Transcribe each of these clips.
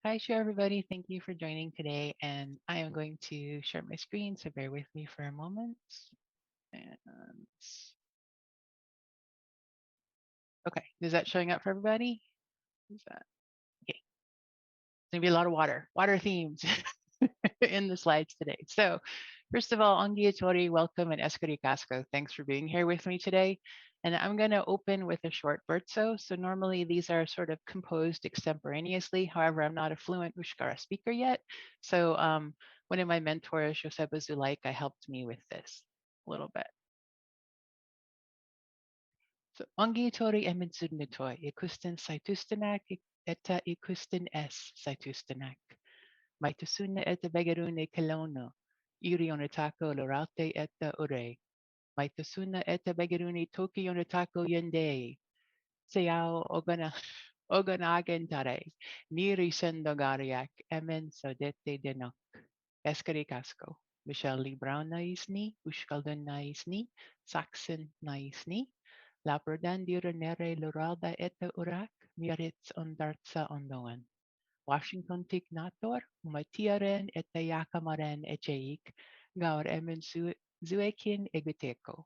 Hi, show everybody. Thank you for joining today. And I am going to share my screen, so bear with me for a moment. And okay, is that showing up for everybody? Is that okay? It's gonna be a lot of water themes in the slides today. So, first of all, Ongi Tori, welcome, and Eskari Casco. Thanks for being here with me today. And I'm going to open with a short bertso. So normally these are sort of composed extemporaneously. However, I'm not a fluent Ushkara speaker yet. So one of my mentors, Joseba Zulaika, helped me with this a little bit. So Ongi Tori emitsud nitoy, ikusten saitustanak, eta ikusten es saitustanak. Maitusuna eta begarune kalono, irionatako lorate eta ure. Maitasuna eta begaruni Tokyo Notako Yende. Sayao Oganagan tare. Niri sendogariak emen sodete denok. Eskari Casco. Michelle Lee Brown naisni, Ushkaldan naisni, Saxon naisni. Laprodan dironere luralda eta urak, miaritz ondartsa ondoan. Washington Tignator, Umatiaren eta Yakamaren echeik, gaur emen zuekin egiteko.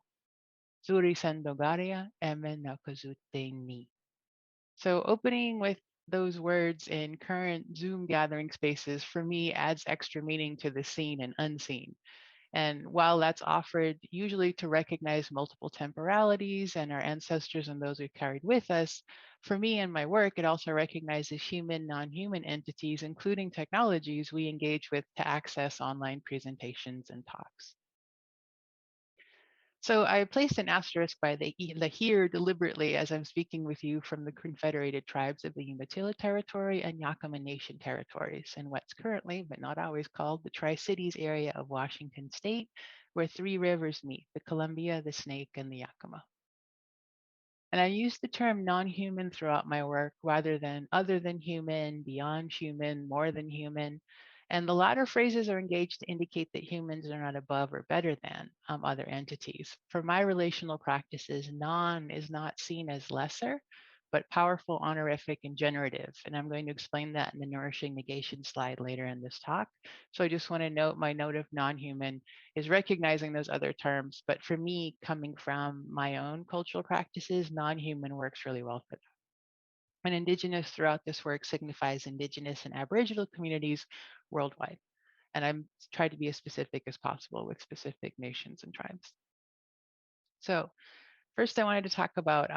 Zuri Sandogaria, Emen Nakazute Ni. So opening with those words in current Zoom gathering spaces for me adds extra meaning to the seen and unseen. And while that's offered usually to recognize multiple temporalities and our ancestors and those we've carried with us, for me and my work, it also recognizes human, non-human entities, including technologies we engage with to access online presentations and talks. So I placed an asterisk by the here deliberately as I'm speaking with you from the Confederated Tribes of the Umatilla Territory and Yakama Nation territories in what's currently, but not always called, the Tri-Cities area of Washington State, where three rivers meet, the Columbia, the Snake, and the Yakima. And I use the term non-human throughout my work rather than other than human, beyond human, more than human. And the latter phrases are engaged to indicate that humans are not above or better than other entities. For my relational practices, non is not seen as lesser, but powerful, honorific, and generative. And I'm going to explain that in the nourishing negation slide later in this talk. So I just want to note my note of non-human is recognizing those other terms. But for me, coming from my own cultural practices, non-human works really well for them. And Indigenous throughout this work signifies Indigenous and Aboriginal communities worldwide. And I'm trying to be as specific as possible with specific nations and tribes. So first I wanted to talk about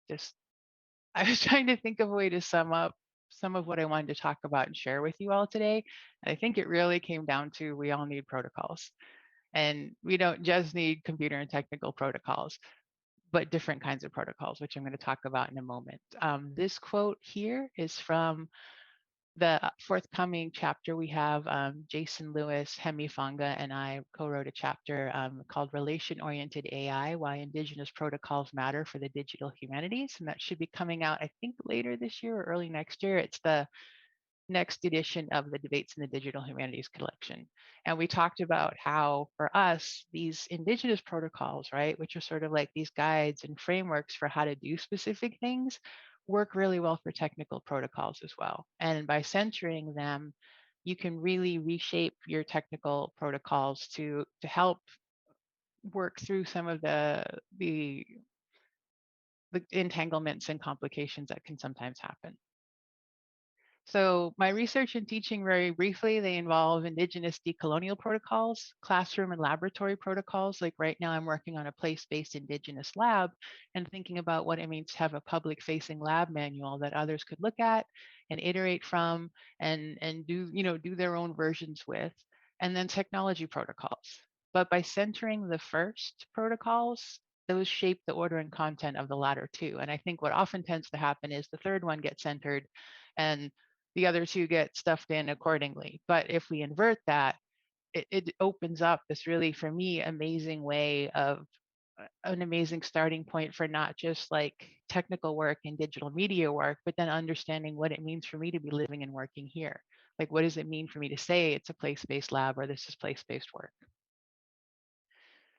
just, I was trying to think of a way to sum up some of what I wanted to talk about and share with you all today. And I think it really came down to we all need protocols. And we don't just need computer and technical protocols, but different kinds of protocols, which I'm going to talk about in a moment. This quote here is from the forthcoming chapter. We have Jason Lewis, Hemi Fanga, and I co-wrote a chapter called Relation-Oriented AI, Why Indigenous Protocols Matter for the Digital Humanities. And that should be coming out, I think, later this year or early next year. It's the next edition of the Debates in the Digital Humanities collection. And we talked about how for us, these indigenous protocols, right, which are sort of like these guides and frameworks for how to do specific things, work really well for technical protocols as well. And by centering them, you can really reshape your technical protocols to help work through some of the entanglements and complications that can sometimes happen. So my research and teaching very briefly, they involve indigenous decolonial protocols, classroom and laboratory protocols. Like right now I'm working on a place-based indigenous lab and thinking about what it means to have a public-facing lab manual that others could look at and iterate from and do, do their own versions with, and then technology protocols. But by centering the first protocols, those shape the order and content of the latter two. And I think what often tends to happen is the third one gets centered and the other two get stuffed in accordingly. But if we invert that, it opens up this really, for me, amazing way of an amazing starting point for not just like technical work and digital media work, but then understanding what it means for me to be living and working here. Like, what does it mean for me to say it's a place-based lab or this is place-based work?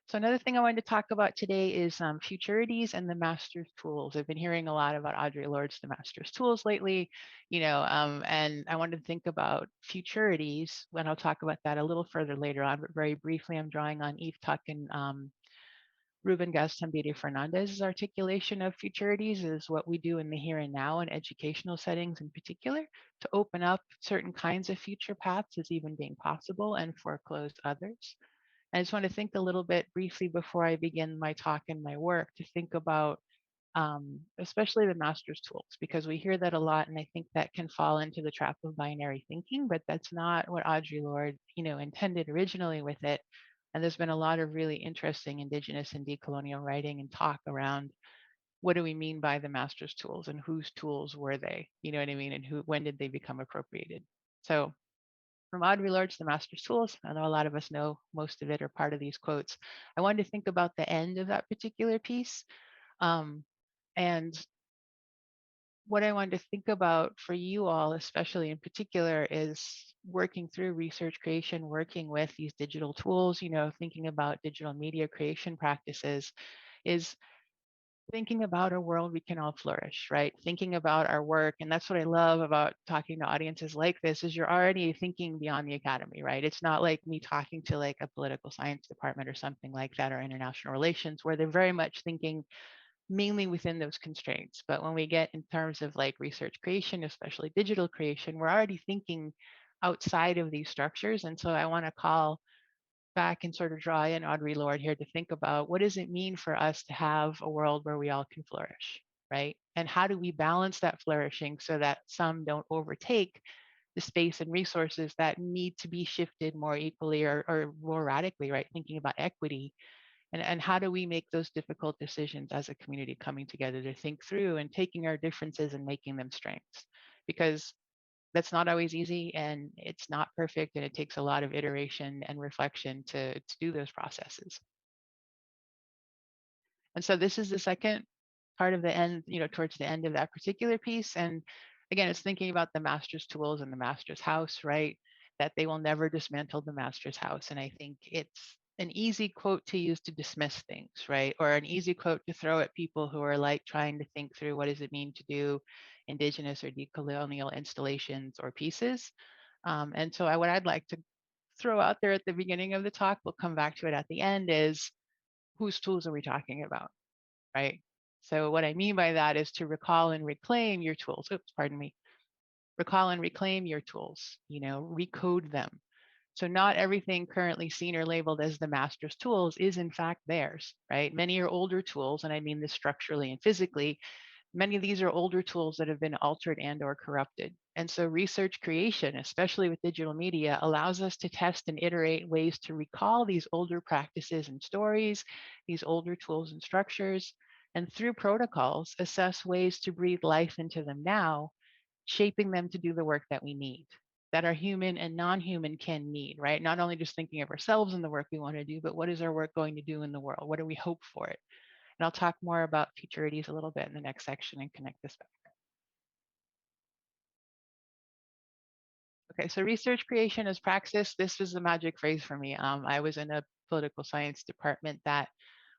So another thing I wanted to talk about today is futurities and the master's tools. I've been hearing a lot about Audre Lorde's The Master's Tools lately, and I wanted to think about futurities when I'll talk about that a little further later on. But very briefly, I'm drawing on Eve Tuck and Ruben Gastambide Fernandez's articulation of futurities is what we do in the here and now in educational settings in particular to open up certain kinds of future paths as even being possible and foreclose others. I just want to think a little bit briefly before I begin my talk and my work to think about especially the master's tools, because we hear that a lot, and I think that can fall into the trap of binary thinking, but that's not what Audre Lorde, intended originally with it. And there's been a lot of really interesting indigenous and decolonial writing and talk around what do we mean by the master's tools and whose tools were they, you know what I mean, and when did they become appropriated? So from Audre Lorde's The Master's Tools, I know a lot of us know most of it or part of these quotes. I wanted to think about the end of that particular piece. Um, and what I wanted to think about for you all, especially in particular, is working through research creation, working with these digital tools, thinking about digital media creation practices, is thinking about a world we can all flourish, right? Thinking about our work. And that's what I love about talking to audiences like this is you're already thinking beyond the academy, right? It's not like me talking to like a political science department or something like that or international relations where they're very much thinking mainly within those constraints. But when we get in terms of like research creation, especially digital creation, we're already thinking outside of these structures. And so I want to call back and sort of draw in Audre Lorde here to think about what does it mean for us to have a world where we all can flourish, right? And how do we balance that flourishing so that some don't overtake the space and resources that need to be shifted more equally or more radically, right? Thinking about equity and how do we make those difficult decisions as a community coming together to think through and taking our differences and making them strengths? Because that's not always easy and it's not perfect and it takes a lot of iteration and reflection to do those processes. And so this is the second part of the end, towards the end of that particular piece. And again, it's thinking about the master's tools and the master's house, right? That they will never dismantle the master's house. And I think it's an easy quote to use to dismiss things, right? Or an easy quote to throw at people who are like trying to think through what does it mean to do indigenous or decolonial installations or pieces. And so what I'd like to throw out there at the beginning of the talk, we'll come back to it at the end, is whose tools are we talking about? Right? So what I mean by that is to recall and reclaim your tools. Oops, pardon me. Recall and reclaim your tools, recode them. So not everything currently seen or labeled as the master's tools is in fact theirs, right? Many are older tools, and I mean this structurally and physically. Many of these are older tools that have been altered and or corrupted. And so research creation, especially with digital media, allows us to test and iterate ways to recall these older practices and stories, these older tools and structures, and through protocols, assess ways to breathe life into them now, shaping them to do the work that we need, that our human and non-human can need, right? Not only just thinking of ourselves and the work we want to do, but what is our work going to do in the world? What do we hope for it? And I'll talk more about futurities a little bit in the next section and connect this back. Okay, so research creation as praxis, this was the magic phrase for me. I was in a political science department that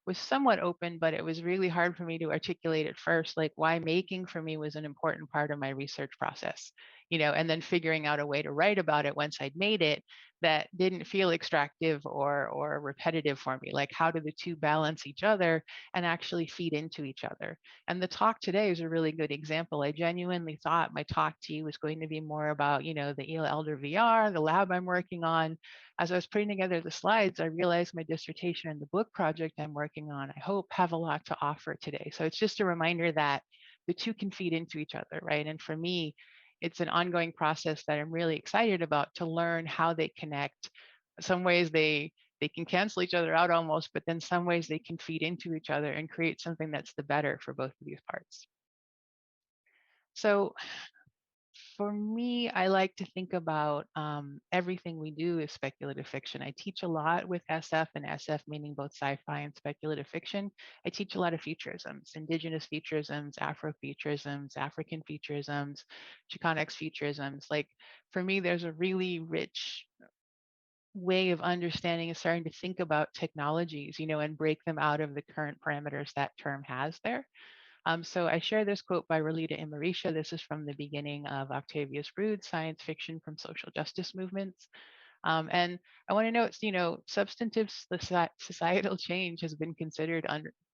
was somewhat open, but it was really hard for me to articulate at first, like why making for me was an important part of my research process, and then figuring out a way to write about it once I'd made it that didn't feel extractive or repetitive for me. Like how do the two balance each other and actually feed into each other? And the talk today is a really good example. I genuinely thought my talk to you was going to be more about, the Eel Elder VR, the lab I'm working on. As I was putting together the slides, I realized my dissertation and the book project I'm working on, I hope, have a lot to offer today. So it's just a reminder that the two can feed into each other, right? And for me, it's an ongoing process that I'm really excited about to learn how they connect. Some ways they can cancel each other out almost, but then some ways they can feed into each other and create something that's the better for both of these parts. So for me, I like to think about everything we do is speculative fiction. I teach a lot with SF and SF meaning both sci-fi and speculative fiction. I teach a lot of futurisms, indigenous futurisms, Afrofuturisms, African futurisms, Chicanx futurisms. Like for me, there's a really rich way of understanding and starting to think about technologies, and break them out of the current parameters that term has there. So I share this quote by Relita and Marisha. This is from the beginning of Octavius Rood's Science Fiction from Social Justice Movements. And I want to note, substantive societal change has been considered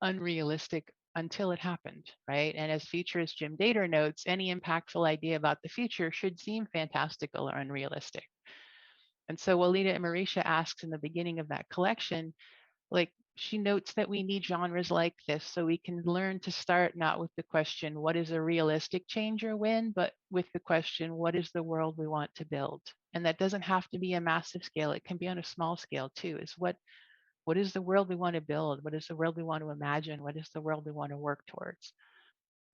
unrealistic until it happened, right? And as futurist Jim Dater notes, any impactful idea about the future should seem fantastical or unrealistic. And so Walida and Marisha asks in the beginning of that collection, like she notes that we need genres like this so we can learn to start not with the question, what is a realistic change or win, but with the question, what is the world we want to build? And that doesn't have to be a massive scale. It can be on a small scale too, is what is the world we want to build? What is the world we want to imagine? What is the world we want to work towards?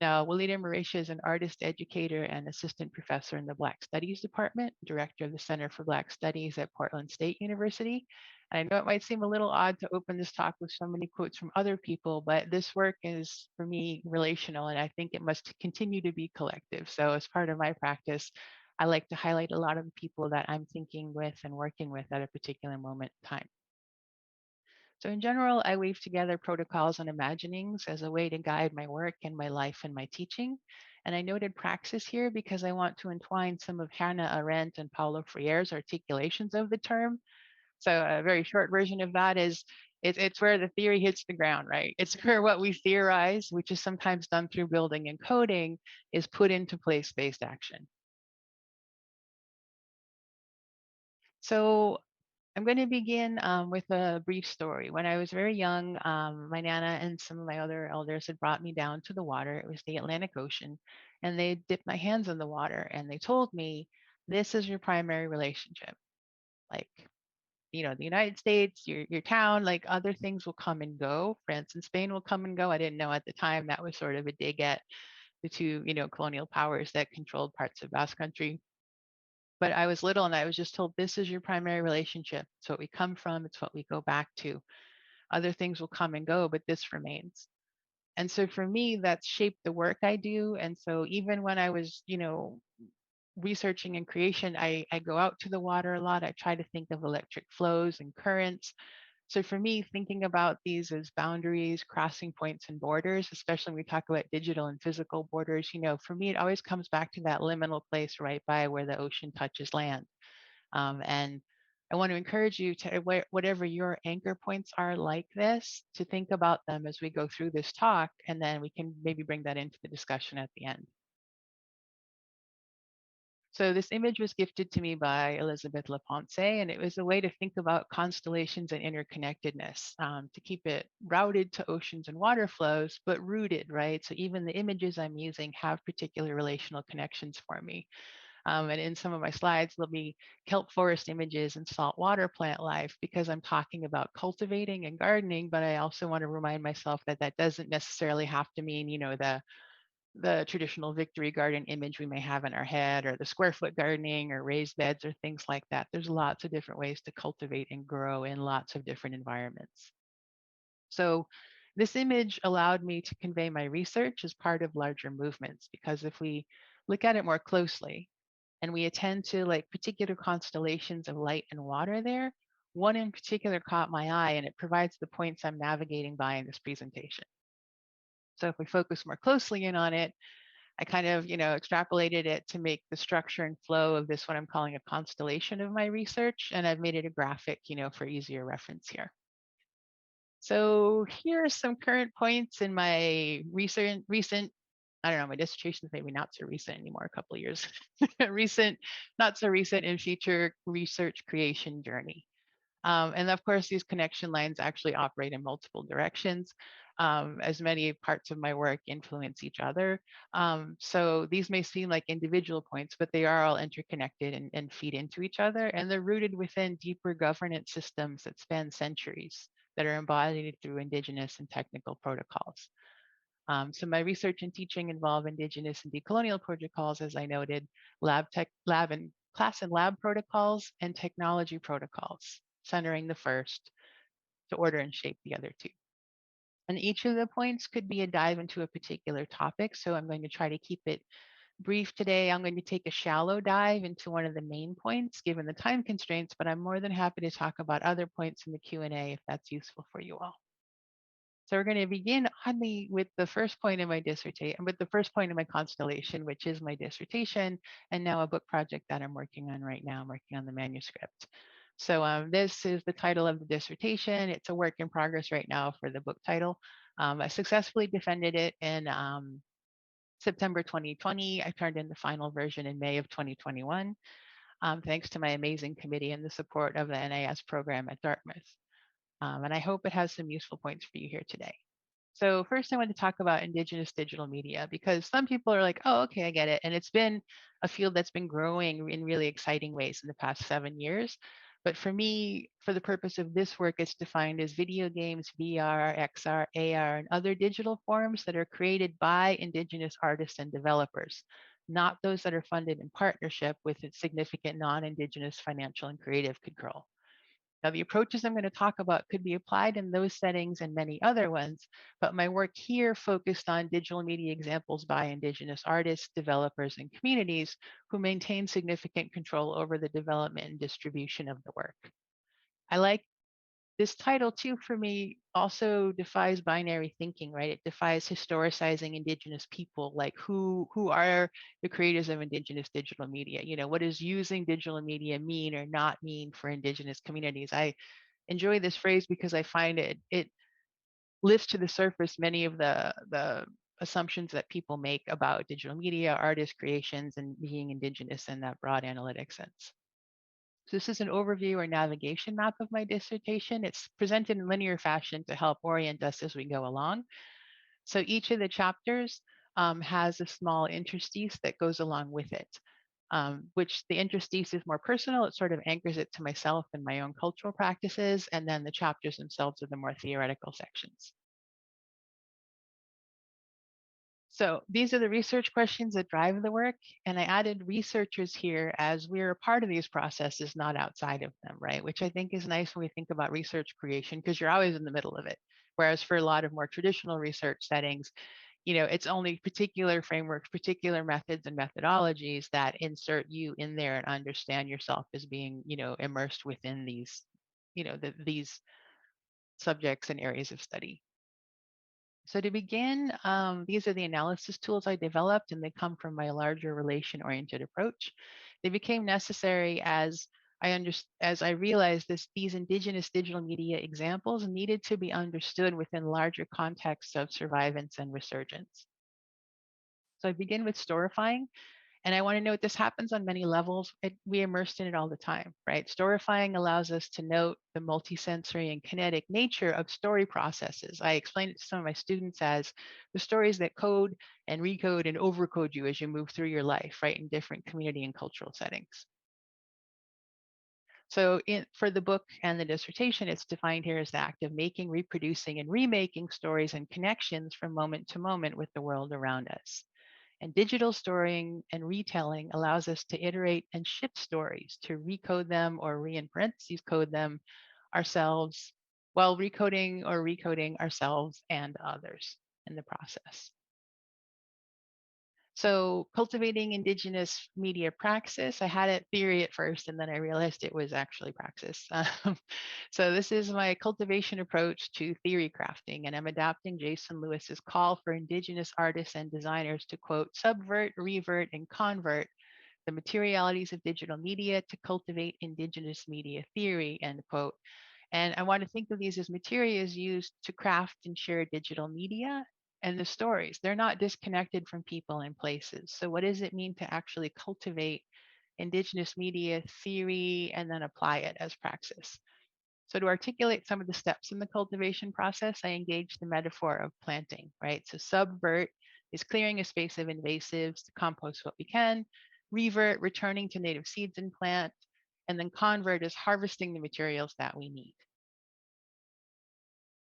Now, Walida Marisha is an artist educator and assistant professor in the Black Studies Department, director of the Center for Black Studies at Portland State University. And I know it might seem a little odd to open this talk with so many quotes from other people, but this work is, for me, relational, and I think it must continue to be collective. So as part of my practice, I like to highlight a lot of the people that I'm thinking with and working with at a particular moment in time. So in general, I weave together protocols and imaginings as a way to guide my work and my life and my teaching. And I noted praxis here because I want to entwine some of Hannah Arendt and Paulo Freire's articulations of the term. So a very short version of that is it's where the theory hits the ground, right? It's where what we theorize, which is sometimes done through building and coding, is put into place-based action. So I'm going to begin with a brief story. When I was very young, my Nana and some of my other elders had brought me down to the water. It was the Atlantic Ocean, and they dipped my hands in the water and they told me, this is your primary relationship. Like, the United States, your town, like other things will come and go. France and Spain will come and go. I didn't know at the time that was sort of a dig at the two, colonial powers that controlled parts of Basque Country. But I was little and I was just told, this is your primary relationship. It's what we come from, it's what we go back to. Other things will come and go, but this remains. And so for me, that's shaped the work I do. And so even when I was, researching and creation, I go out to the water a lot. I try to think of electric flows and currents. So for me, thinking about these as boundaries, crossing points, and borders, especially when we talk about digital and physical borders, for me, it always comes back to that liminal place right by where the ocean touches land. And I want to encourage you to, whatever your anchor points are like this, to think about them as we go through this talk, and then we can maybe bring that into the discussion at the end. So this image was gifted to me by Elizabeth Laponce, and it was a way to think about constellations and interconnectedness, to keep it routed to oceans and water flows, but rooted, right? So even the images I'm using have particular relational connections for me. And in some of my slides, there'll be kelp forest images and saltwater plant life because I'm talking about cultivating and gardening, but I also want to remind myself that that doesn't necessarily have to mean, the traditional victory garden image we may have in our head, or the square foot gardening or raised beds or things like that. There's lots of different ways to cultivate and grow in lots of different environments. So this image allowed me to convey my research as part of larger movements, because if we look at it more closely and we attend to like particular constellations of light and water there, one in particular caught my eye and it provides the points I'm navigating by in this presentation. So if we focus more closely in on it, I kind of, extrapolated it to make the structure and flow of this, what I'm calling a constellation of my research. And I've made it a graphic, for easier reference here. So here are some current points in my recent, I don't know, my dissertation is maybe not so recent anymore, a couple of years, recent, not so recent and future research creation journey. And of course, these connection lines actually operate in multiple directions, as many parts of my work influence each other. So these may seem like individual points, but they are all interconnected and feed into each other. And they're rooted within deeper governance systems that span centuries that are embodied through indigenous and technical protocols. So my research and teaching involve indigenous and decolonial protocols, as I noted, lab and class and lab protocols, and technology protocols, centering the first to order and shape the other two. And each of the points could be a dive into a particular topic. So I'm going to try to keep it brief today. I'm going to take a shallow dive into one of the main points given the time constraints, but I'm more than happy to talk about other points in the Q&A if that's useful for you all. So we're going to begin with the first point of my dissertation, with the first point of my constellation, which is my dissertation, and now a book project that I'm working on right now. I'm working on the manuscript. So this is the title of the dissertation. It's a work in progress right now for the book title. I successfully defended it in September 2020. I turned in the final version in May of 2021, thanks to my amazing committee and the support of the NIS program at Dartmouth. And I hope it has some useful points for you here today. So first I want to talk about indigenous digital media because some people are like, oh, okay, I get it. And it's been a field that's been growing in really exciting ways in the past 7 years. But for me, for the purpose of this work, it's defined as video games, VR, XR, AR, and other digital forms that are created by indigenous artists and developers, not those that are funded in partnership with significant non-indigenous financial and creative control. Now, the approaches I'm going to talk about could be applied in those settings and many other ones, but my work here focused on digital media examples by Indigenous artists, developers, and communities who maintain significant control over the development and distribution of the work. I like this title too. For me also defies binary thinking, right? It defies historicizing indigenous people, like who are the creators of indigenous digital media. What does using digital media mean or not mean for indigenous communities? I enjoy this phrase because I find it lifts to the surface many of the assumptions that people make about digital media, artist creations, and being indigenous in that broad analytic sense. So this is an overview or navigation map of my dissertation. It's presented in linear fashion to help orient us as we go along. So each of the chapters has a small interstice that goes along with it, which the interstice is more personal. It sort of anchors it to myself and my own cultural practices. And then the chapters themselves are the more theoretical sections. So these are the research questions that drive the work. And I added researchers here as we're a part of these processes, not outside of them, right? Which I think is nice when we think about research creation, because you're always in the middle of it. Whereas for a lot of more traditional research settings, it's only particular frameworks, particular methods and methodologies that insert you in there and understand yourself as being, immersed within these, these subjects and areas of study. So to begin, these are the analysis tools I developed, and they come from my larger relation-oriented approach. They became necessary as I realized these indigenous digital media examples needed to be understood within larger contexts of survivance and resurgence. So I begin with storifying. And I want to note this happens on many levels. We immersed in it all the time, right? Storifying allows us to note the multisensory and kinetic nature of story processes. I explain it to some of my students as the stories that code and recode and overcode you as you move through your life, right, in different community and cultural settings. So for the book and the dissertation, it's defined here as the act of making, reproducing, and remaking stories and connections from moment to moment with the world around us. And digital storing and retelling allows us to iterate and shift stories, to recode them or in parentheses code them ourselves while recoding ourselves and others in the process. So cultivating indigenous media praxis, I had it theory at first, and then I realized it was actually praxis. So this is my cultivation approach to theory crafting, and I'm adapting Jason Lewis's call for indigenous artists and designers to quote, subvert, revert, and convert the materialities of digital media to cultivate indigenous media theory, end quote. And I want to think of these as materials used to craft and share digital media and the stories. They're not disconnected from people and places. So, what does it mean to actually cultivate Indigenous media theory and then apply it as praxis? So, to articulate some of the steps in the cultivation process, I engage the metaphor of planting, right? So, subvert is clearing a space of invasives to compost what we can, revert, returning to native seeds and plant, and then convert is harvesting the materials that we need.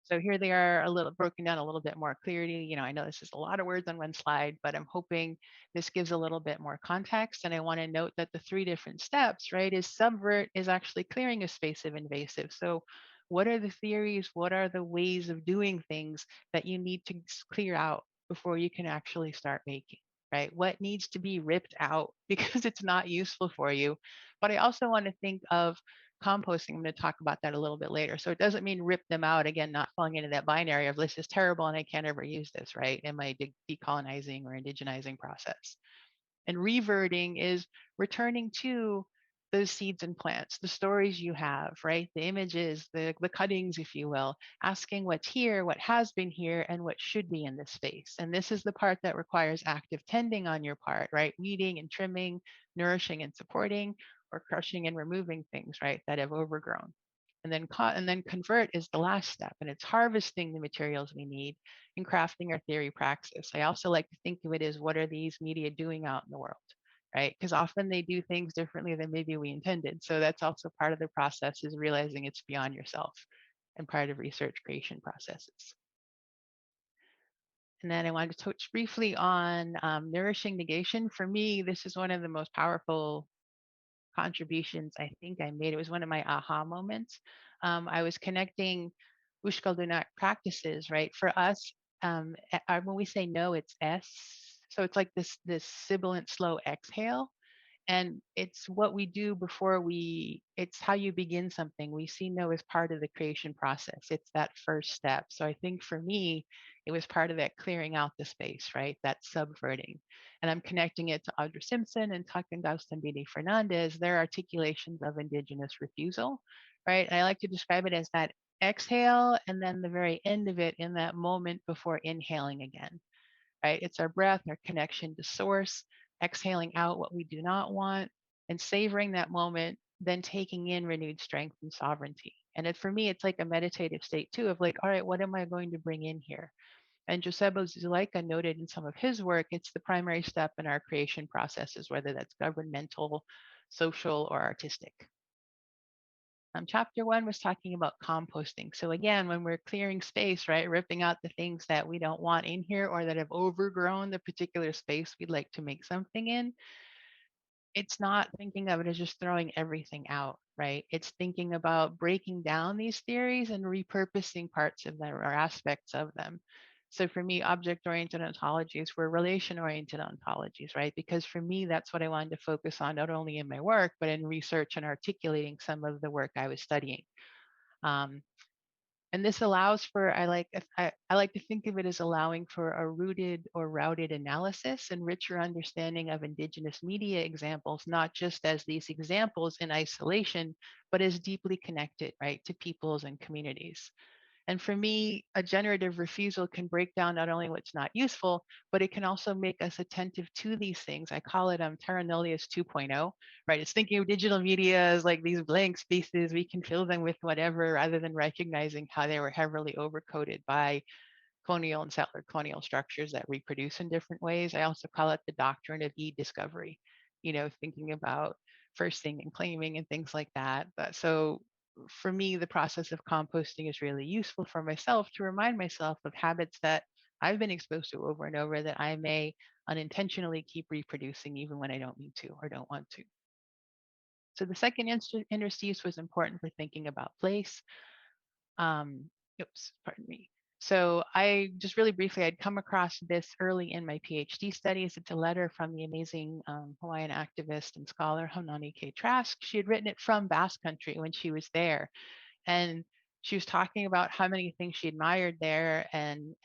So here they are a little broken down a little bit more clearly. I know this is a lot of words on one slide, but I'm hoping this gives a little bit more context. And I want to note that the three different steps, right, is subvert is actually clearing a space of invasive. So what are the theories? What are the ways of doing things that you need to clear out before you can actually start making? right? What needs to be ripped out because it's not useful for you. But I also want to think of composting. I'm going to talk about that a little bit later. So it doesn't mean rip them out. Again, not falling into that binary of this is terrible and I can't ever use this, right? In my decolonizing or indigenizing process. And reverting is returning to those seeds and plants, the stories you have, right? The images, the cuttings, if you will, asking what's here, what has been here, and what should be in this space. And this is the part that requires active tending on your part, right? Weeding and trimming, nourishing and supporting, or crushing and removing things, right, that have overgrown. And then convert is the last step, and it's harvesting the materials we need and crafting our theory praxis. I also like to think of it as what are these media doing out in the world, right? Because often they do things differently than maybe we intended. So that's also part of the process is realizing it's beyond yourself and part of research creation processes. And then I wanted to touch briefly on nourishing negation. For me, this is one of the most powerful contributions I think I made. It was one of my aha moments. I was connecting Ushkaldunak practices, right? For us, when we say no, it's S. So it's like this sibilant slow exhale, and it's what we do before it's how you begin something. We see no as part of the creation process. It's that first step. So I think for me it was part of that clearing out the space, right, that subverting. And I'm connecting it to Audra Simpson and Tuck and Gaustambide Fernandez, their articulations of indigenous refusal, right? And I like to describe it as that exhale and then the very end of it in that moment before inhaling again, right? It's our breath, our connection to source, exhaling out what we do not want, and savoring that moment, then taking in renewed strength and sovereignty. And for me, it's like a meditative state too of like, all right, what am I going to bring in here? And Josebo Zuleika noted in some of his work, it's the primary step in our creation processes, whether that's governmental, social, or artistic. Chapter 1 was talking about composting. So again, when we're clearing space, right, ripping out the things that we don't want in here or that have overgrown the particular space we'd like to make something in, it's not thinking of it as just throwing everything out, right? It's thinking about breaking down these theories and repurposing parts of them or aspects of them. So for me, object-oriented ontologies were relation-oriented ontologies, right? Because for me, that's what I wanted to focus on, not only in my work, but in research and articulating some of the work I was studying. Um, and this allows for, I like to think of it as allowing for a rooted or routed analysis and richer understanding of indigenous media examples, not just as these examples in isolation, but as deeply connected, right, to peoples and communities. And for me, a generative refusal can break down not only what's not useful, but it can also make us attentive to these things. I call it terra nullius 2.0, right? It's thinking of digital media as like these blank spaces. We can fill them with whatever rather than recognizing how they were heavily overcoded by colonial and settler colonial structures that reproduce in different ways. I also call it the doctrine of e-discovery, thinking about firsting and claiming and things like that. But so for me, the process of composting is really useful for myself to remind myself of habits that I've been exposed to over and over that I may unintentionally keep reproducing even when I don't need to or don't want to. So the second interstice was important for thinking about place. Um, oops, pardon me. So I just really briefly, I'd come across this early in my PhD studies. It's a letter from the amazing Hawaiian activist and scholar Haunani K. Trask. She had written it from Basque Country when she was there, and she was talking about how many things she admired there, and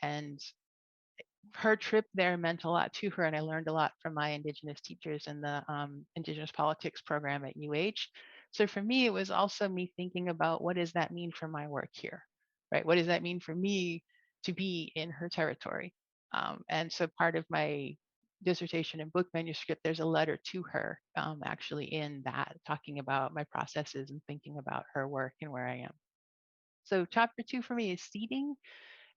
her trip there meant a lot to her, and I learned a lot from my Indigenous teachers in the Indigenous politics program at UH. So for me, it was also me thinking about what does that mean for my work here, right? What does that mean for me to be in her territory? And so part of my dissertation and book manuscript, there's a letter to her actually in that, talking about my processes and thinking about her work and where I am. So chapter 2 for me is seeding.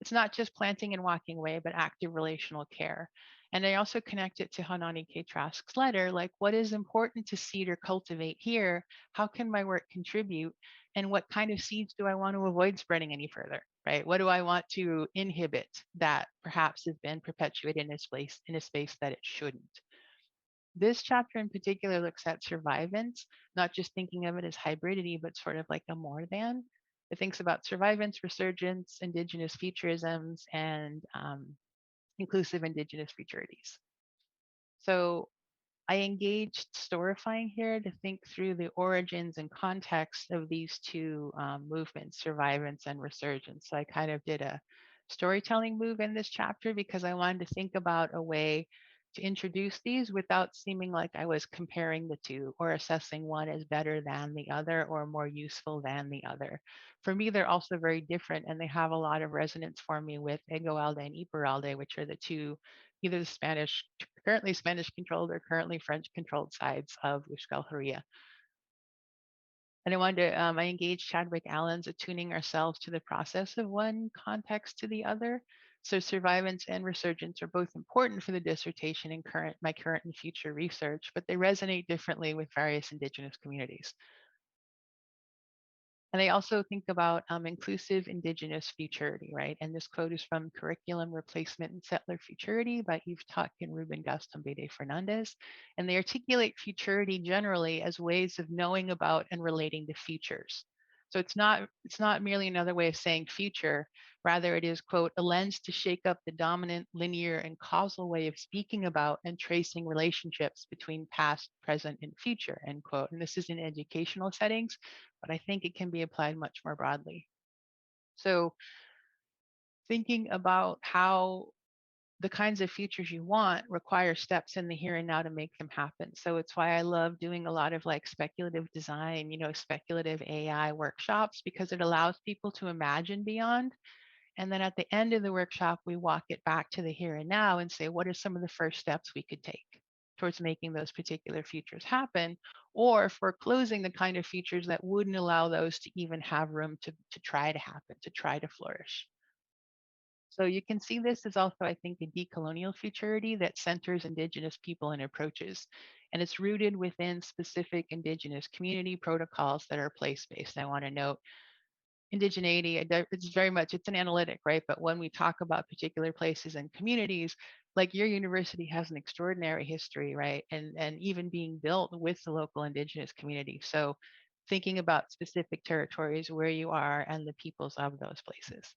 It's not just planting and walking away, but active relational care. And I also connect it to Hanani K. Trask's letter, like what is important to seed or cultivate here? How can my work contribute? And what kind of seeds do I want to avoid spreading any further, right? What do I want to inhibit that perhaps has been perpetuated in a space that it shouldn't? This chapter in particular looks at survivance, not just thinking of it as hybridity, but sort of like a more than. It thinks about survivance, resurgence, indigenous futurisms, and inclusive indigenous futurities. So I engaged Storifying here to think through the origins and context of these two movements, survivance and resurgence. So I kind of did a storytelling move in this chapter because I wanted to think about a way to introduce these without seeming like I was comparing the two or assessing one as better than the other or more useful than the other. For me, they're also very different and they have a lot of resonance for me with Egoalde and Iparalde, which are the two either the currently Spanish controlled or currently French controlled sides of Euskal. And I engaged Chadwick Allen's attuning ourselves to the process of one context to the other. So survivance and resurgence are both important for the dissertation and my current and future research, but they resonate differently with various Indigenous communities. And they also think about inclusive Indigenous futurity, right? And this quote is from Curriculum Replacement and Settler Futurity by Yves Tuck and Ruben Gastambide de Fernandez. And they articulate futurity generally as ways of knowing about and relating to futures. So it's not merely another way of saying future. Rather, it is, quote, a lens to shake up the dominant, linear, and causal way of speaking about and tracing relationships between past, present, and future, end quote. And this is in educational settings, but I think it can be applied much more broadly. So thinking about how the kinds of futures you want require steps in the here and now to make them happen. So it's why I love doing a lot of like speculative design, speculative AI workshops, because it allows people to imagine beyond. And then at the end of the workshop, we walk it back to the here and now and say, what are some of the first steps we could take towards making those particular futures happen, or foreclosing the kind of futures that wouldn't allow those to even have room to try to happen, to try to flourish. So you can see this is also, I think, a decolonial futurity that centers Indigenous people and approaches. And it's rooted within specific Indigenous community protocols that are place-based. I want to note indigeneity, it's very much, it's an analytic, right? But when we talk about particular places and communities, like your university has an extraordinary history, right? And even being built with the local Indigenous community. So thinking about specific territories where you are and the peoples of those places.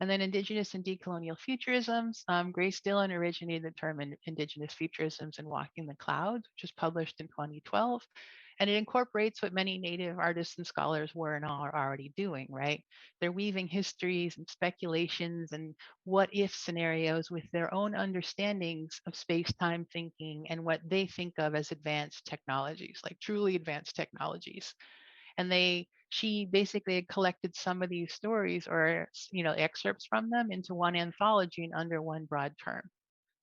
And then Indigenous and decolonial futurisms. Grace Dillon originated the term Indigenous futurisms in Walking the Clouds, which was published in 2012. And it incorporates what many Native artists and scholars were and are already doing, right? They're weaving histories and speculations and what if scenarios with their own understandings of space time thinking and what they think of as advanced technologies, like truly advanced technologies. And she basically had collected some of these stories or excerpts from them into one anthology and under one broad term.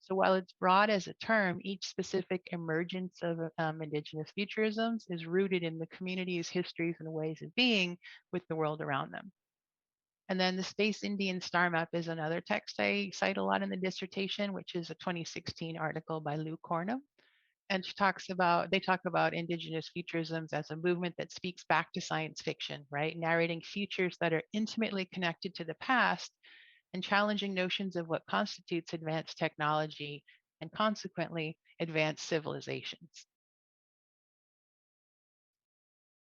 So while it's broad as a term, each specific emergence of Indigenous futurisms is rooted in the community's histories and ways of being with the world around them. And then the Space Indian Star Map is another text I cite a lot in the dissertation, which is a 2016 article by Lou Corno. And they talk about Indigenous futurisms as a movement that speaks back to science fiction, right? Narrating futures that are intimately connected to the past and challenging notions of what constitutes advanced technology and consequently advanced civilizations.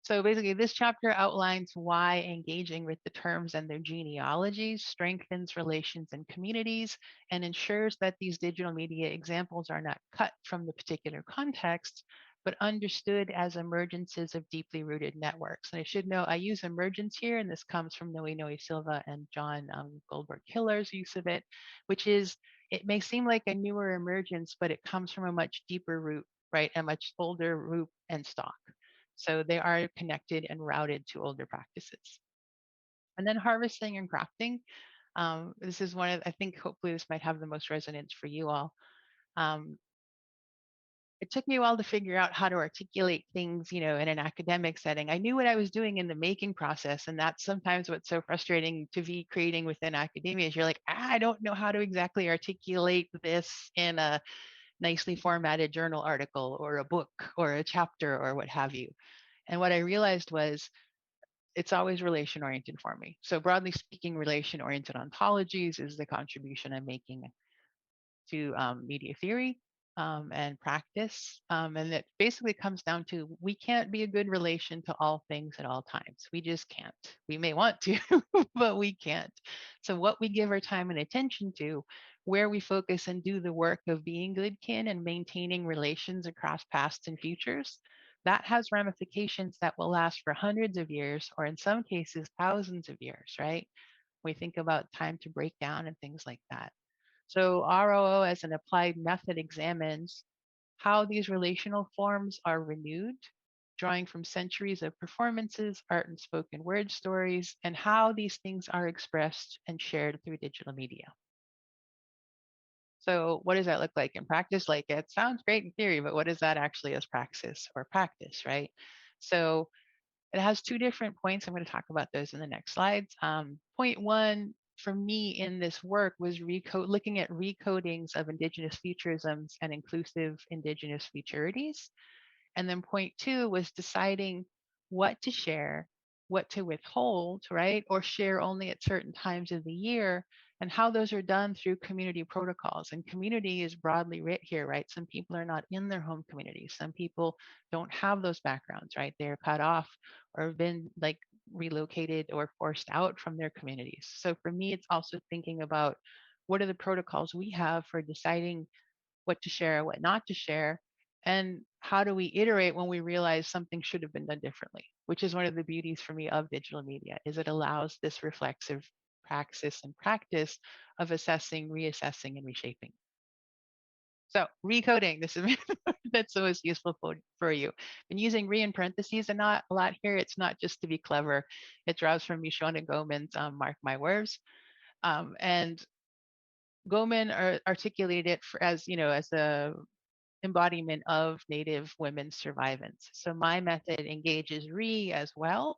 So basically, this chapter outlines why engaging with the terms and their genealogies strengthens relations and communities and ensures that these digital media examples are not cut from the particular context, but understood as emergences of deeply rooted networks. And I should note, I use emergence here, and this comes from Noe Silva and John Goldberg Hiller's use of it, which is, it may seem like a newer emergence, but it comes from a much deeper root, right? A much older root and stock. So they are connected and routed to older practices. And then harvesting and crafting. This is one of, I think hopefully this might have the most resonance for you all. Um, it took me a while to figure out how to articulate things, in an academic setting. I knew what I was doing in the making process, and that's sometimes what's so frustrating to be creating within academia is you're like, I don't know how to exactly articulate this in a nicely formatted journal article or a book or a chapter or what have you. And what I realized was it's always relation oriented for me. So broadly speaking, relation oriented ontologies is the contribution I'm making to media theory and practice. And it basically comes down to we can't be a good relation to all things at all times. We just can't. We may want to, but we can't. So what we give our time and attention to where we focus and do the work of being good kin and maintaining relations across past and futures, that has ramifications that will last for hundreds of years, or in some cases, thousands of years, right? We think about time to break down and things like that. So ROO as an applied method examines how these relational forms are renewed, drawing from centuries of performances, art and spoken word stories, and how these things are expressed and shared through digital media. So what does that look like in practice? Like it sounds great in theory, but what is that actually as praxis or practice, right? So it has two different points. I'm going to talk about those in the next slides. Point one for me in this work was looking at recodings of Indigenous futurisms and inclusive Indigenous futurities. And then point two was deciding what to share, what to withhold, right? Or share only at certain times of the year, and how those are done through community protocols. And community is broadly writ here, right? Some people are not in their home communities. Some people don't have those backgrounds, right? They're cut off or have been like relocated or forced out from their communities. So for me, it's also thinking about what are the protocols we have for deciding what to share, what not to share, and how do we iterate when we realize something should have been done differently, which is one of the beauties for me of digital media, is it allows this reflexive praxis and practice of assessing, reassessing, and reshaping. So recoding, this is that's the most useful for you. Been using re in parentheses and not a lot here. It's not just to be clever. It draws from Michonne and Goman's Mark My Words. And Goman articulated it as, as a embodiment of Native women's survivance. So my method engages Ree as well,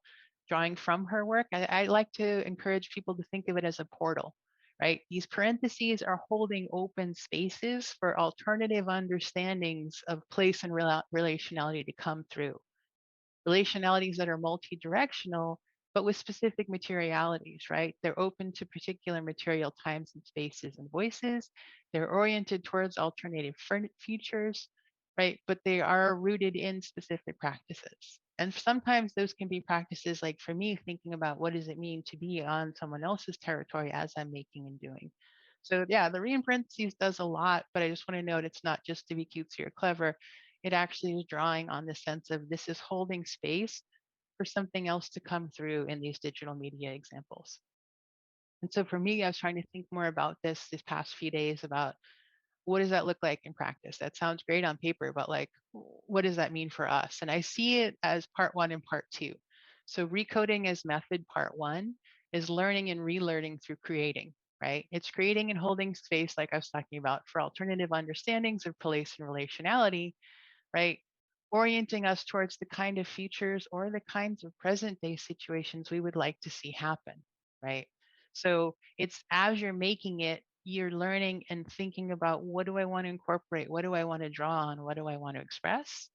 drawing from her work. I like to encourage people to think of it as a portal, right? These parentheses are holding open spaces for alternative understandings of place and relationality to come through. Relationalities that are multi-directional, but with specific materialities, right? They're open to particular material times and spaces and voices. They're oriented towards alternative futures, right? But they are rooted in specific practices. And sometimes those can be practices like for me, thinking about what does it mean to be on someone else's territory as I'm making and doing. So yeah, the re in parentheses does a lot, but I just want to note it's not just to be cutesy or clever. It actually is drawing on the sense of this is holding space for something else to come through in these digital media examples. And so for me, I was trying to think more about this past few days about what does that look like in practice? That sounds great on paper, but like, what does that mean for us? And I see it as part one and part two. So recoding as method part one is learning and relearning through creating, right? It's creating and holding space, like I was talking about, for alternative understandings of place and relationality, right? Orienting us towards the kind of futures or the kinds of present day situations we would like to see happen, right? So it's as you're making it, you're learning and thinking about what do I want to incorporate? What do I want to draw on? What do I want to express?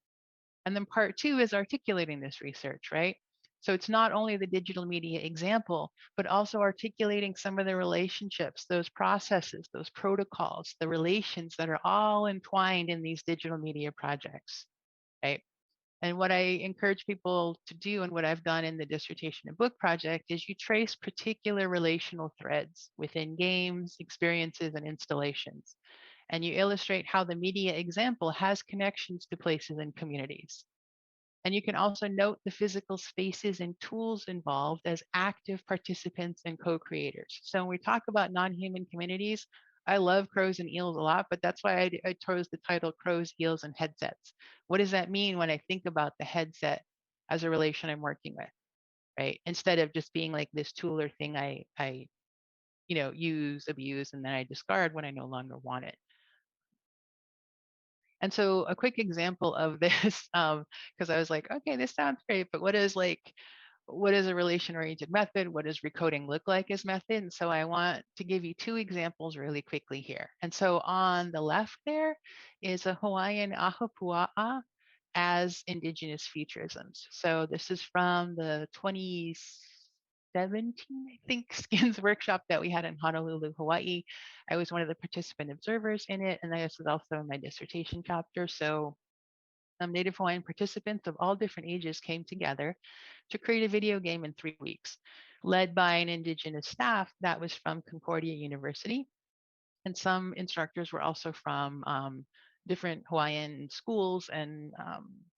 And then part two is articulating this research, right? So it's not only the digital media example, but also articulating some of the relationships, those processes, those protocols, the relations that are all entwined in these digital media projects, right? And what I encourage people to do and what I've done in the dissertation and book project is you trace particular relational threads within games, experiences, and installations. And you illustrate how the media example has connections to places and communities. And you can also note the physical spaces and tools involved as active participants and co-creators. So when we talk about non-human communities, I love crows and eels a lot, but that's why I chose the title Crows, Eels, and Headsets. What does that mean when I think about the headset as a relation I'm working with, right? Instead of just being like this tool or thing I use, abuse, and then I discard when I no longer want it. And so a quick example of this, because I was like, okay, this sounds great, but what is a relation-oriented method? What does recoding look like as method? And so I want to give you two examples really quickly here. And so on the left there is a Hawaiian ahapua'a as indigenous futurisms. So this is from the 2017, I think, skins workshop that we had in Honolulu, Hawaii. I was one of the participant observers in it, and this was also in my dissertation chapter. So Native Hawaiian participants of all different ages came together to create a video game in 3 weeks, led by an indigenous staff that was from Concordia University. And some instructors were also from different Hawaiian schools and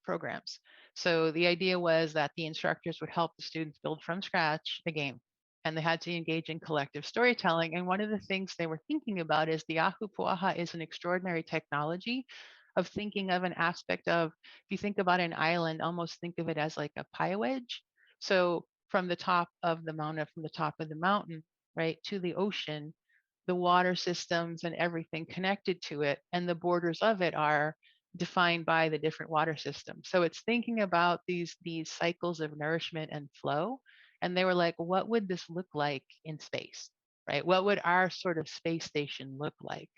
programs. So the idea was that the instructors would help the students build from scratch a game. And they had to engage in collective storytelling. And one of the things they were thinking about is the Ahu Puaha is an extraordinary technology of thinking of an aspect of, if you think about an island, almost think of it as like a pie wedge. So from the top of the mountain, from the top of the mountain, right, to the ocean, the water systems and everything connected to it, and the borders of it are defined by the different water systems. So it's thinking about these cycles of nourishment and flow. And they were like, what would this look like in space? Right? What would our sort of space station look like?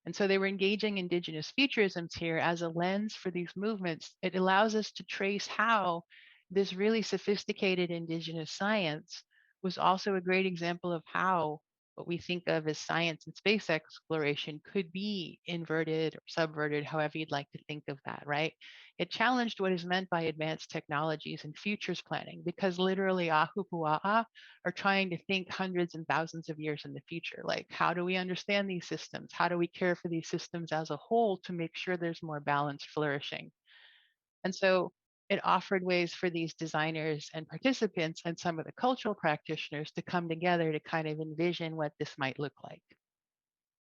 And so they were engaging indigenous futurisms here as a lens for these movements. It allows us to trace how this really sophisticated indigenous science was also a great example of how what we think of as science and space exploration could be inverted or subverted, however you'd like to think of that, right? It challenged what is meant by advanced technologies and futures planning because literally Ahupua'a are trying to think hundreds and thousands of years in the future. Like, how do we understand these systems? How do we care for these systems as a whole to make sure there's more balanced flourishing? And so it offered ways for these designers and participants and some of the cultural practitioners to come together to kind of envision what this might look like.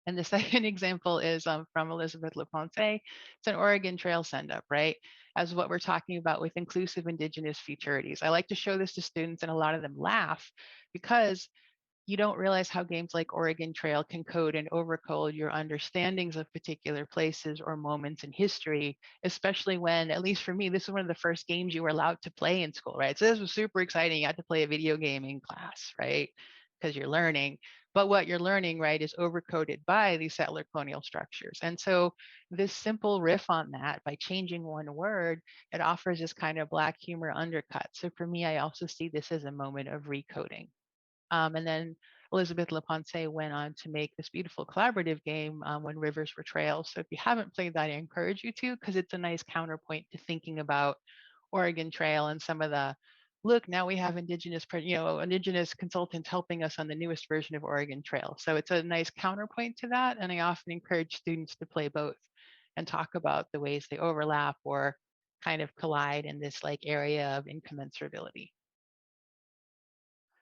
And the second example is from Elizabeth LePonce. It's an Oregon Trail send up, right? As what we're talking about with inclusive Indigenous futurities. I like to show this to students, and a lot of them laugh because you don't realize how games like Oregon Trail can code and overcode your understandings of particular places or moments in history, especially when, at least for me, this is one of the first games you were allowed to play in school, right? So this was super exciting. You had to play a video game in class, right? Because you're learning. But what you're learning, right, is overcoded by these settler colonial structures. And so this simple riff on that by changing one word, it offers this kind of Black humor undercut. So for me, I also see this as a moment of recoding. And then Elizabeth LePonce went on to make this beautiful collaborative game, When Rivers Were Trails. So if you haven't played that, I encourage you to, because it's a nice counterpoint to thinking about Oregon Trail and some of the, look, now we have indigenous consultants helping us on the newest version of Oregon Trail. So it's a nice counterpoint to that. And I often encourage students to play both and talk about the ways they overlap or kind of collide in this like area of incommensurability.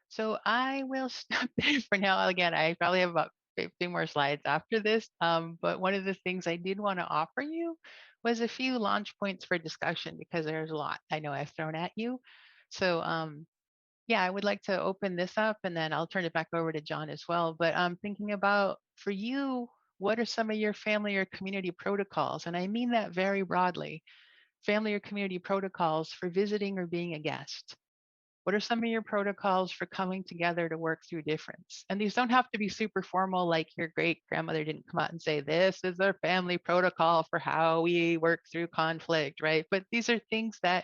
So I will stop there for now. Again, I probably have about 50 more slides after this. But one of the things I did want to offer you was a few launch points for discussion because there's a lot I know I've thrown at you. So yeah, I would like to open this up and then I'll turn it back over to John as well. But I'm thinking about for you, what are some of your family or community protocols? And I mean that very broadly. Family or community protocols for visiting or being a guest. What are some of your protocols for coming together to work through difference? And these don't have to be super formal, like your great grandmother didn't come out and say, this is our family protocol for how we work through conflict, right? But these are things that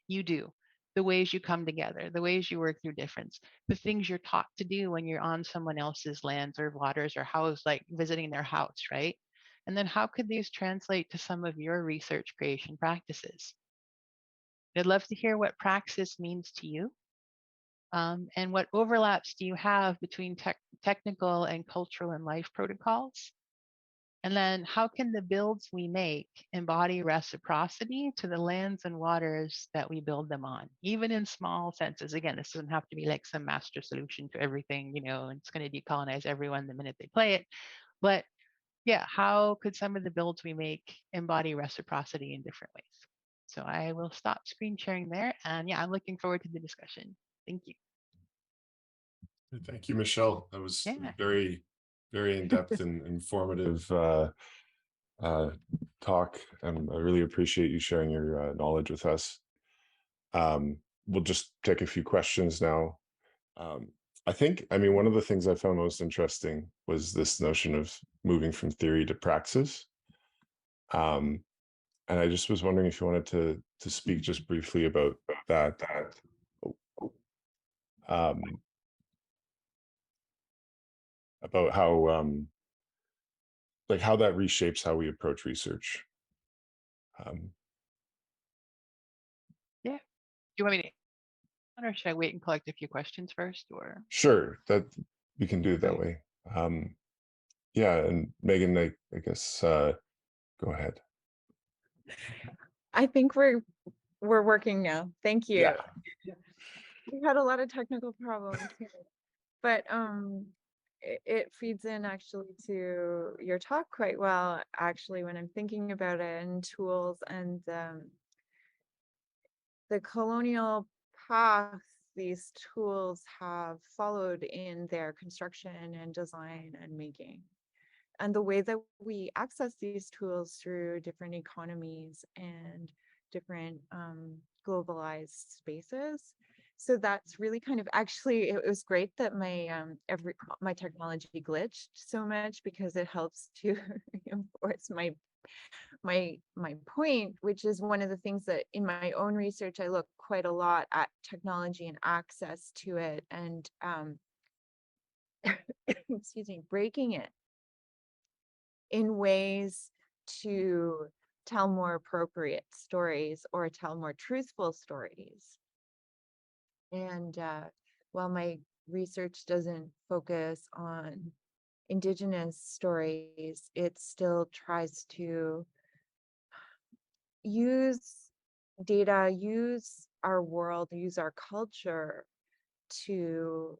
you do, the ways you come together, the ways you work through difference, the things you're taught to do when you're on someone else's lands or waters or house, like visiting their house, right? And then how could these translate to some of your research creation practices? I'd love to hear what praxis means to you. And what overlaps do you have between technical and cultural and life protocols? And then how can the builds we make embody reciprocity to the lands and waters that we build them on, even in small senses? Again, this doesn't have to be like some master solution to everything, and it's going to decolonize everyone the minute they play it. But yeah, how could some of the builds we make embody reciprocity in different ways? So I will stop screen sharing there. And yeah, I'm looking forward to the discussion. Thank you. Thank you, Michelle. That was Yeah. very, very in-depth and informative uh, talk, and I really appreciate you sharing your knowledge with us. We'll just take a few questions now. Um, I mean, one of the things I found most interesting was this notion of moving from theory to praxis. Um, and I just was wondering if you wanted to speak just briefly about that. Um, about how like how that reshapes how we approach research. Um, Yeah. Do you want me to, or should I wait and collect a few questions first? Or sure, that we can do it that okay. way. Um, Yeah, and Megan, I guess go ahead. I think we're working now. Thank you. Yeah. We had a lot of technical problems here, but it feeds in actually to your talk quite well, actually, when I'm thinking about it and tools and the colonial path these tools have followed in their construction and design and making. And the way that we access these tools through different economies and different globalized spaces. So that's really kind of, actually it was great that my technology glitched so much, because it helps to reinforce my point, which is one of the things that in my own research I look quite a lot at technology and access to it, and excuse me, breaking it in ways to tell more appropriate stories or tell more truthful stories. And while my research doesn't focus on Indigenous stories, it still tries to use data, use our world, use our culture to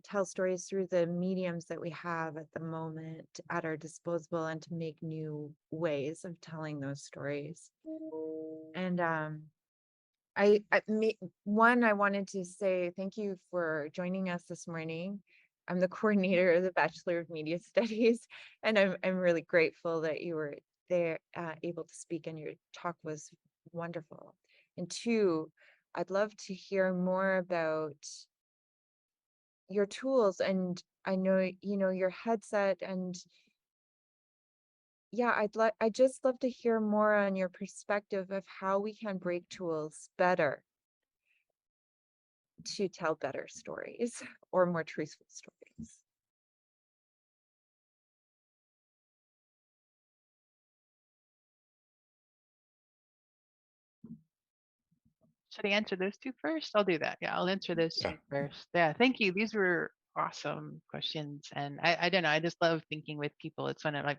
tell stories through the mediums that we have at the moment at our disposal, and to make new ways of telling those stories. And I wanted to say thank you for joining us this morning. I'm the coordinator of the Bachelor of Media Studies, and I'm really grateful that you were there, able to speak, and your talk was wonderful. And two, I'd love to hear more about your tools, and I know your headset, and yeah, I'd just love to hear more on your perspective of how we can break tools better to tell better stories or more truthful stories. Should I answer those two first? I'll do that. Yeah, I'll answer those Yeah. two first. Yeah, thank you. These were awesome questions. And I don't know, I just love thinking with people. It's when like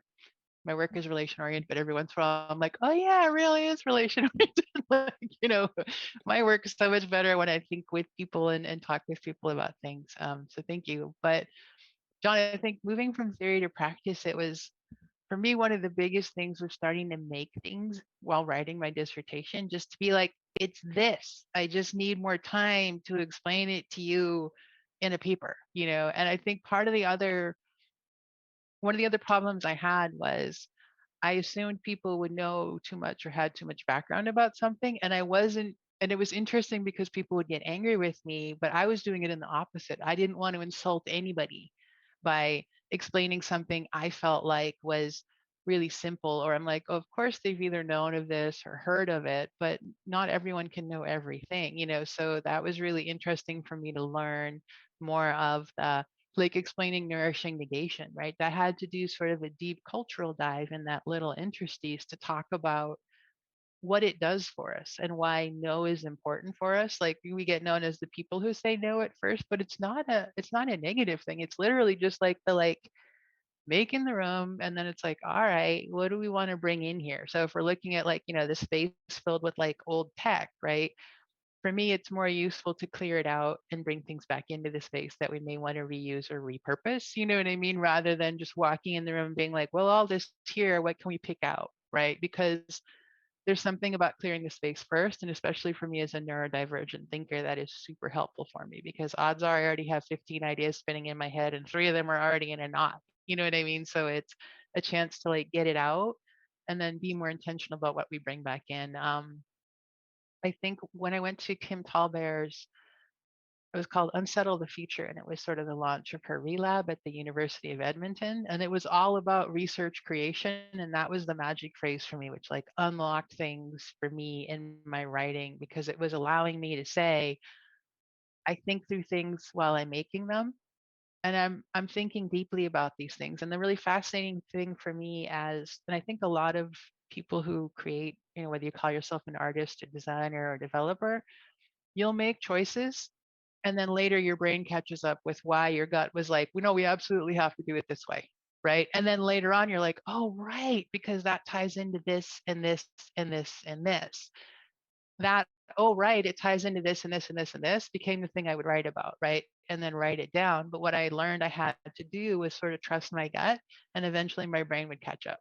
my work is relation oriented, but every once in a while I'm like, oh yeah, it really is relation oriented. Like, my work is so much better when I think with people and talk with people about things. So thank you. But John, I think moving from theory to practice, it was for me, one of the biggest things was starting to make things while writing my dissertation, just to be like, it's this. I just need more time to explain it to you in a paper, And I think one of the other problems I had was I assumed people would know too much or had too much background about something. And I wasn't, and it was interesting because people would get angry with me, but I was doing it in the opposite. I didn't want to insult anybody by explaining something I felt like was really simple, or I'm like, oh, of course they've either known of this or heard of it, but not everyone can know everything, So that was really interesting for me to learn more of the like explaining nourishing negation, right? That had to do sort of a deep cultural dive in that little interstice to talk about what it does for us and why no is important for us. Like we get known as the people who say no at first, but it's not a negative thing. It's literally just like the making the room, and then it's like, all right, what do we want to bring in here? So if we're looking at like, the space filled with like old tech, right? For me, it's more useful to clear it out and bring things back into the space that we may want to reuse or repurpose. You know what I mean? Rather than just walking in the room and being like, well, all this here, what can we pick out? Right? Because there's something about clearing the space first. And especially for me as a neurodivergent thinker, that is super helpful for me because odds are I already have 15 ideas spinning in my head and 3 of them are already in a knot. You know what I mean? So it's a chance to like get it out and then be more intentional about what we bring back in. I think when I went to Kim Tallbear's, it was called Unsettle the Future, and it was sort of the launch of her relab at the University of Edmonton. And it was all about research creation. And that was the magic phrase for me, which like unlocked things for me in my writing because it was allowing me to say, I think through things while I'm making them. And I'm thinking deeply about these things. And the really fascinating thing for me and I think a lot of people who create, whether you call yourself an artist, a designer, or developer, you'll make choices And then later your brain catches up with why your gut was like, we know we absolutely have to do it this way. Right. And then later on, you're like, oh, right, because that ties into this and this and this and this. That, oh, right, it ties into this and this and this and this became the thing I would write about. Right. And then write it down. But what I learned I had to do was sort of trust my gut, and eventually my brain would catch up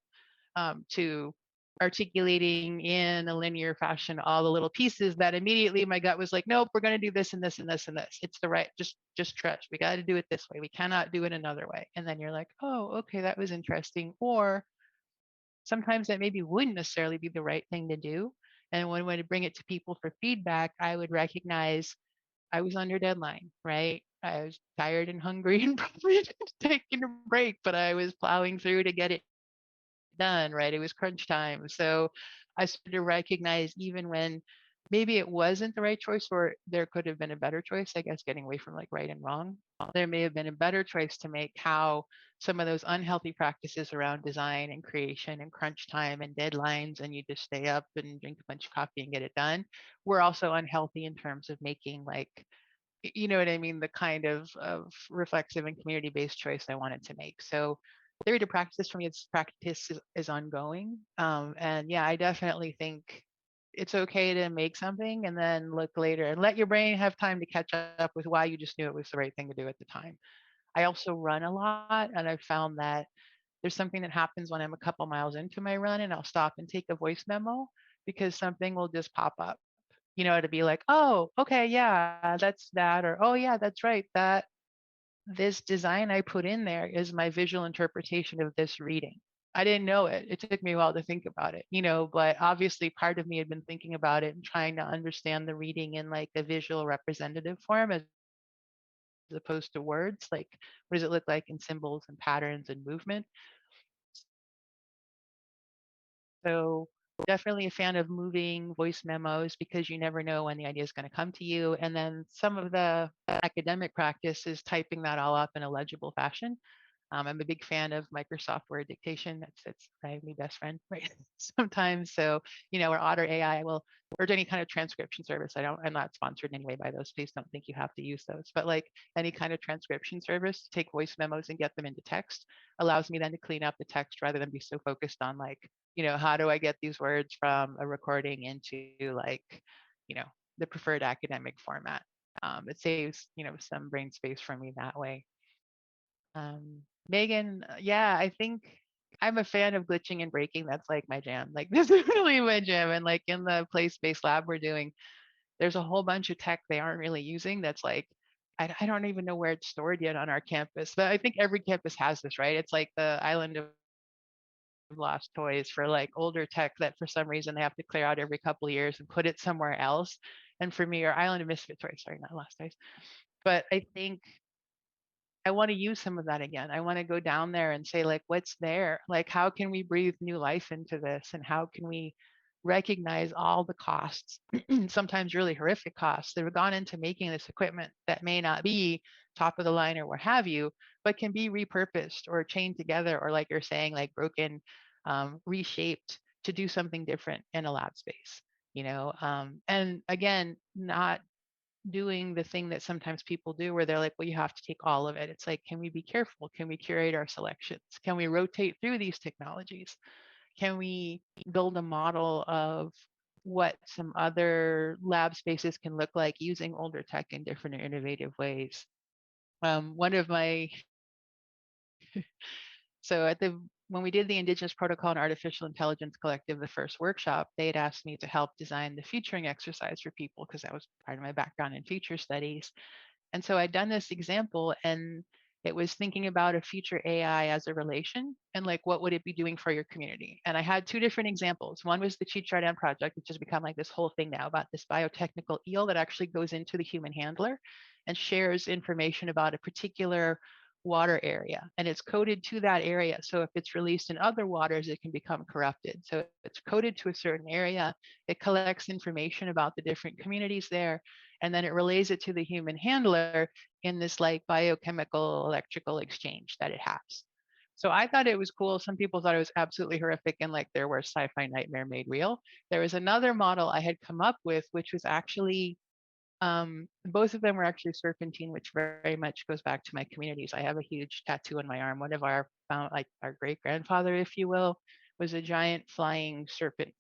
to articulating in a linear fashion all the little pieces that immediately my gut was like, nope, we're going to do this and this and this and this. It's the right, just trust. We got to do it this way. We cannot do it another way. And then you're like, oh, okay, that was interesting. Or sometimes that maybe wouldn't necessarily be the right thing to do. And when I would bring it to people for feedback, I would recognize I was under deadline, right? I was tired and hungry and probably taking a break, but I was plowing through to get it done, right? It was crunch time. So I started to recognize even when maybe it wasn't the right choice, or there could have been a better choice, I guess, getting away from like right and wrong. There may have been a better choice to make, how some of those unhealthy practices around design and creation and crunch time and deadlines, and you just stay up and drink a bunch of coffee and get it done, were also unhealthy in terms of making like, you know what I mean, the kind of reflexive and community-based choice I wanted to make. So theory to practice for me, its practice is ongoing. And yeah, I definitely think it's okay to make something and then look later and let your brain have time to catch up with why you just knew it was the right thing to do at the time. I also run a lot, and I've found that there's something that happens when I'm a couple miles into my run and I'll stop and take a voice memo, because something will just pop up, you know, to be like, oh, okay, yeah, that's that, or oh, yeah, that's right, that this design I put in there is my visual interpretation of this reading. I didn't know it. It took me a while to think about it, you know, but obviously part of me had been thinking about it and trying to understand the reading in like a visual representative form as opposed to words. Like, what does it look like in symbols and patterns and movement? So definitely a fan of moving voice memos, because you never know when the idea is going to come to you. And then some of the academic practice is typing that all up in a legible fashion. I'm a big fan of Microsoft Word dictation. That's my best friend, right? Sometimes, so you know, or Otter AI will, or any kind of transcription service. I'm not sponsored in any way by those. Please don't think you have to use those. But like any kind of transcription service, take voice memos and get them into text, allows me then to clean up the text rather than be so focused on like, you know, how do I get these words from a recording into like, you know, the preferred academic format. It saves, you know, some brain space for me that way. Megan, yeah, I think I'm a fan of glitching and breaking. That's like my jam. Like this is really my jam. And like in the place-based lab we're doing, there's a whole bunch of tech they aren't really using. That's like, I don't even know where it's stored yet on our campus, but I think every campus has this, right? It's like the island of lost toys for like older tech that for some reason they have to clear out every couple of years and put it somewhere else. And for me, or island of misfit toys, sorry, not lost toys. But I think I want to use some of that again. I want to go down there and say, like, what's there? Like, how can we breathe new life into this? And how can we recognize all the costs, sometimes really horrific costs, that have gone into making this equipment that may not be top of the line or what have you, but can be repurposed or chained together, or like you're saying, like broken, reshaped to do something different in a lab space, you know? And again, not doing the thing that sometimes people do where they're like, well, you have to take all of it. It's like, can we be careful? Can we curate our selections? Can we rotate through these technologies? Can we build a model of what some other lab spaces can look like using older tech in different and innovative ways? One of my, so at the, when we did the Indigenous Protocol and Artificial Intelligence Collective, the first workshop, they had asked me to help design the featuring exercise for people, because that was part of my background in feature studies. And so I'd done this example, and it was thinking about a future AI as a relation and like, what would it be doing for your community? And I had two different examples. One was the Chichardan project, which has become like this whole thing now about this biotechnical eel that actually goes into the human handler and shares information about a particular water area, and it's coded to that area. So if it's released in other waters, it can become corrupted. So it's coded to a certain area. It collects information about the different communities there, and then it relays it to the human handler in this like biochemical electrical exchange that it has. So I thought it was cool. Some people thought it was absolutely horrific and like their worst sci-fi nightmare made real. There was another model I had come up with, which was actually Both of them were actually serpentine, which very much goes back to my communities. I have a huge tattoo on my arm. One of our like our great grandfather, if you will, was a giant flying serpent.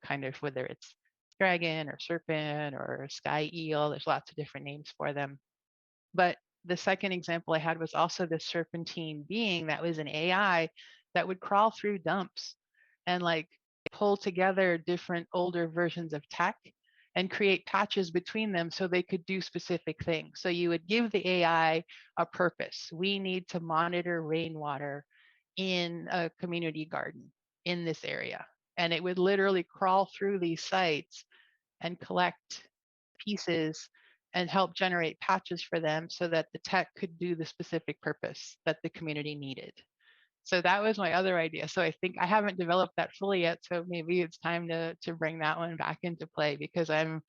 Kind of whether it's dragon or serpent or sky eel. There's lots of different names for them. But the second example I had was also this serpentine being that was an AI that would crawl through dumps and like pull together different older versions of tech and create patches between them so they could do specific things. So you would give the AI a purpose. We need to monitor rainwater in a community garden in this area. And it would literally crawl through these sites and collect pieces and help generate patches for them so that the tech could do the specific purpose that the community needed. So that was my other idea. So I think I haven't developed that fully yet. So maybe it's time to bring that one back into play because I'm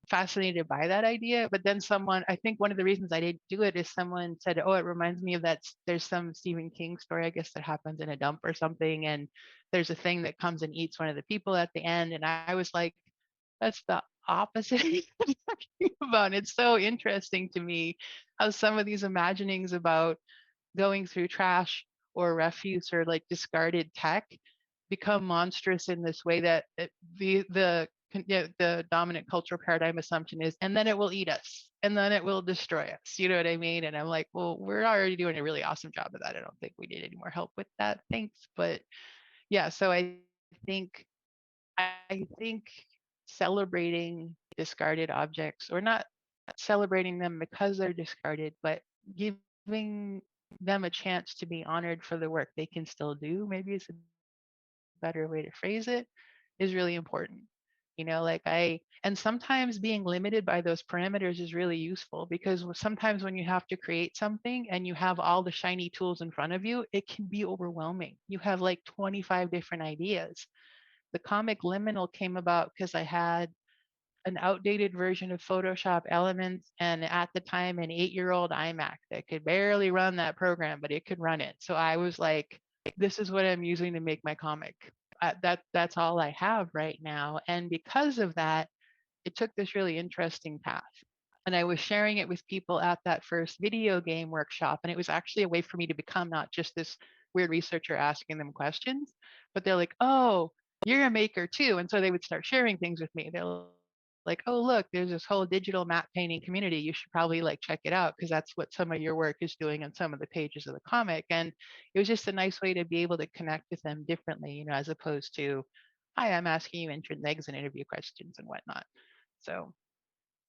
fascinated by that idea. But then I think one of the reasons I didn't do it is someone said, oh, it reminds me of that. There's some Stephen King story, I guess, that happens in a dump or something. And there's a thing that comes and eats one of the people at the end. And I was like, that's the opposite of what you're talking about. It's so interesting to me how some of these imaginings about going through trash or refuse or like discarded tech become monstrous in this way that the dominant cultural paradigm assumption is, and then it will eat us and then it will destroy us. You know what I mean? And I'm like, well, we're already doing a really awesome job of that. I don't think we need any more help with that. Thanks. But yeah, so think I think celebrating discarded objects, or not celebrating them because they're discarded, but giving them a chance to be honored for the work they can still do, maybe is a better way to phrase it, is really important. And sometimes being limited by those parameters is really useful because sometimes when you have to create something and you have all the shiny tools in front of you, it can be overwhelming. You have like 25 different ideas. The comic liminal came about because I had an outdated version of Photoshop Elements and at the time an 8-year-old iMac that could barely run that program, but it could run it. So I was like, this is what I'm using to make my comic. That's all I have right now. And because of that, it took this really interesting path. And I was sharing it with people at that first video game workshop. And it was actually a way for me to become not just this weird researcher asking them questions, but they're like, oh, you're a maker too. And so they would start sharing things with me. They're like, oh, look, there's this whole digital map painting community. You should probably like check it out because that's what some of your work is doing on some of the pages of the comic. And it was just a nice way to be able to connect with them differently, as opposed to, hi, I'm asking you eggs and interview questions and whatnot. So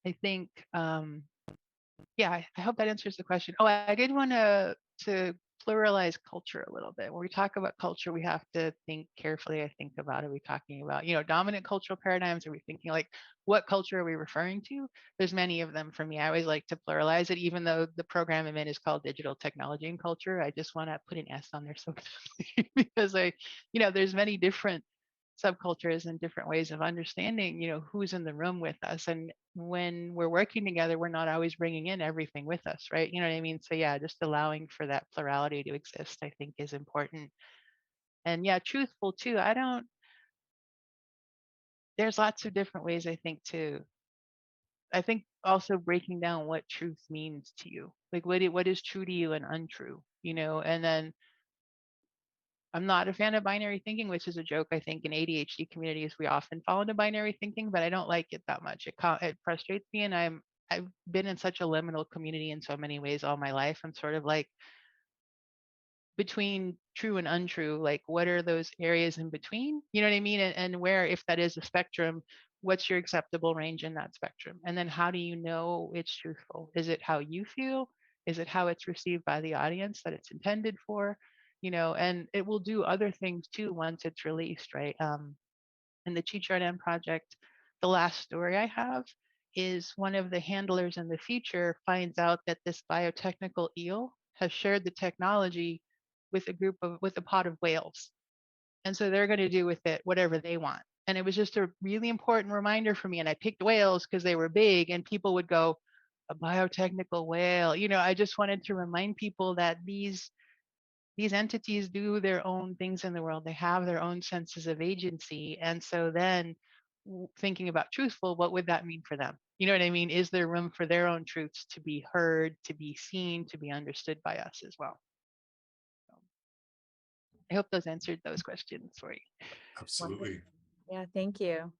I think, yeah, I hope that answers the question. Oh, I did want to pluralize culture a little bit. When we talk about culture, we have to think carefully, I think, about, are we talking about, dominant cultural paradigms? Are we thinking like, what culture are we referring to? There's many of them for me. I always like to pluralize it, even though the program I'm in is called Digital Technology and Culture. I just want to put an S on there so because there's many different subcultures and different ways of understanding, who's in the room with us. And when we're working together, we're not always bringing in everything with us, right? You know what I mean? So yeah, just allowing for that plurality to exist, I think, is important. And yeah, truthful too. There's lots of different ways, I think also breaking down what truth means to you. Like what is true to you and untrue, and then I'm not a fan of binary thinking, which is a joke. I think in ADHD communities, we often fall into binary thinking, but I don't like it that much. It frustrates me. And I've been in such a liminal community in so many ways all my life. I'm sort of like between true and untrue, like what are those areas in between? You know what I mean? And where, if that is a spectrum, what's your acceptable range in that spectrum? And then how do you know it's truthful? Is it how you feel? Is it how it's received by the audience that it's intended for? And it will do other things too once it's released, right? In the Teach Art M project, the last story I have is one of the handlers in the future finds out that this biotechnical eel has shared the technology with a pod of whales. And so they're going to do with it whatever they want. And it was just a really important reminder for me. And I picked whales because they were big and people would go, a biotechnical whale. I just wanted to remind people that these entities do their own things in the world. They have their own senses of agency. And so then thinking about truthful, what would that mean for them? You know what I mean? Is there room for their own truths to be heard, to be seen, to be understood by us as well? I hope those answered those questions for you. Absolutely. Yeah, thank you.